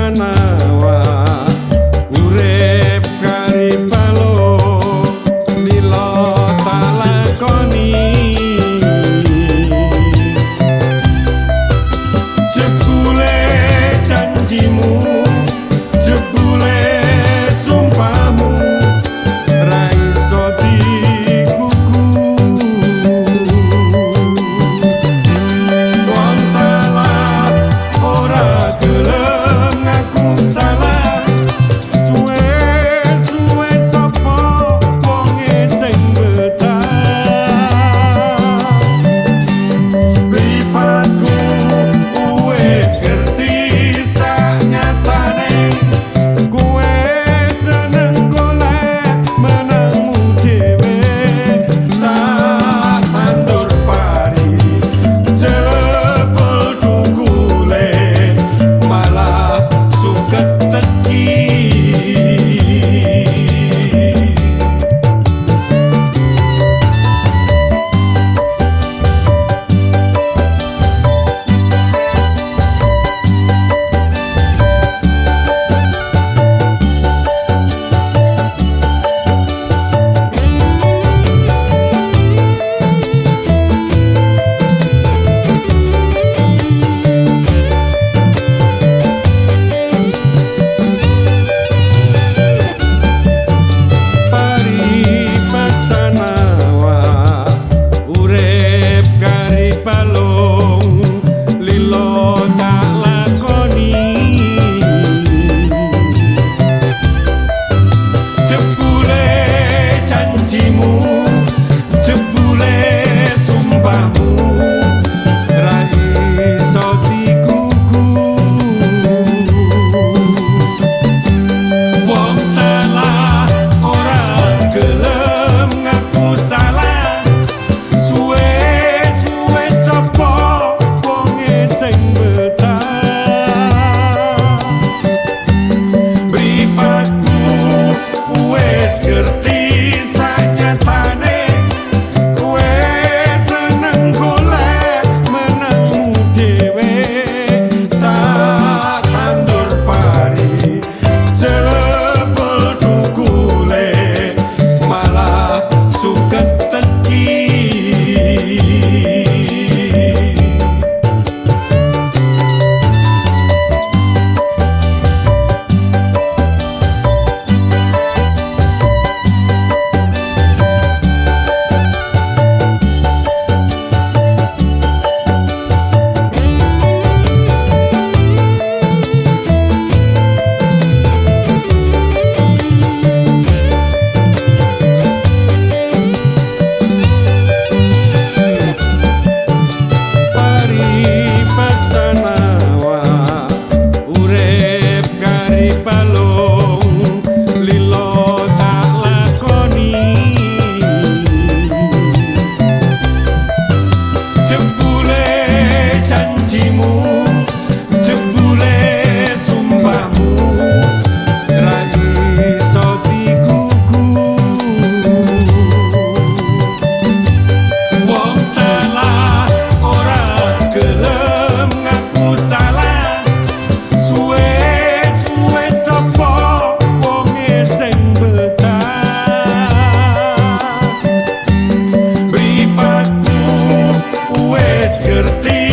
Paripasanawa urip kari balung lila tak lakoni jebule janjimu jebule sumpahmu ra iso dikuku wong salah ora gelem ngaku salah suwe-suwe sapa wonge sing betah mripatku wis ngerti sanyatane kowe seneng golek menangmu dhewe tak tandur pari jebul dukule malah suket teki Paripasanawa urip kari balung lila tak lakoni jebule janjimu jebule sumpahmu ra iso dikuku wong salah ora gelem ngaku salah suwe-suwe sapa wonge sing betah mripatku wis ngerti sanyatane kowe seneng golek menangmu dhewe tak tandur pari jebul dukule malah suket teki Paripasanawa urip kari balung lila tak lakoni jebule janjimu jebule sumpahmu ra iso dikuku wong salah ora gelem ngaku salah suwe-suwe sapa wonge sing betah mripatku wis ngerti